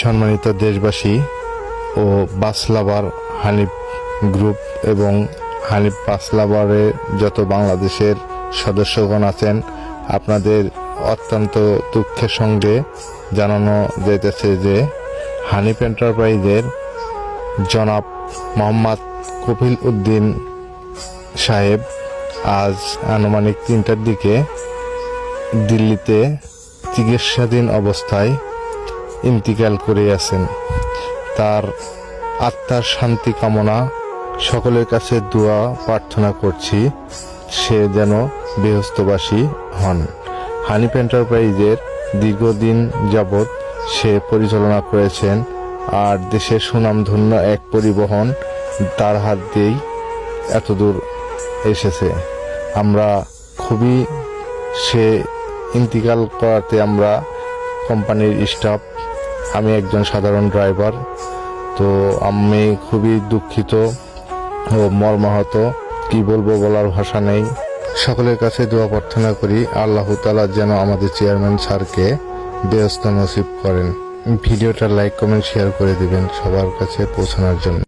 সম্মানিত দেশবাসী ও বাস লাভার হানিফ গ্রুপ এবং হানিফ বাস লাভারের যত বাংলাদেশের সদস্যগণ আছেন, আপনাদের অত্যন্ত দুঃখের সঙ্গে জানানো যাইতেছে যে হানিফ এন্টারপ্রাইজের জনাব মোহাম্মদ কফিল উদ্দিন সাহেব আজ আনুমানিক 3টার দিকে দিল্লিতে চিকিৎসাধীন অবস্থায় ইন্তিকাল করে আছেন। তার আত্মার শান্তি কামনা সকলের কাছে দোয়া প্রার্থনা করছি, সে যেন বেহেশতবাসী হন। হানিফ এন্টারপ্রাইজের দীর্ঘদিন যাবৎ সে পরিচালনা করেছেন, আর দেশের সুনামধন্য এক পরিবহন তার হাত দিয়েই এতদূর এসেছে। আমরা খুবই, সে ইন্তিকাল করাতে আমরা কোম্পানির স্টাফ, আমি একজন সাধারণ ড্রাইভার, তো আমি খুবই দুঃখিত ও মর্মাহত, কি বলবো বলার ভাষা নেই। সকলের কাছে দোয়া প্রার্থনা করি আল্লাহ তাআলা যেন আমাদের চেয়ারম্যান স্যারকে বেহেশত নসিব করেন। ভিডিওটা লাইক কমেন্ট শেয়ার করে দিবেন সবার কাছে পৌঁছানোর জন্য।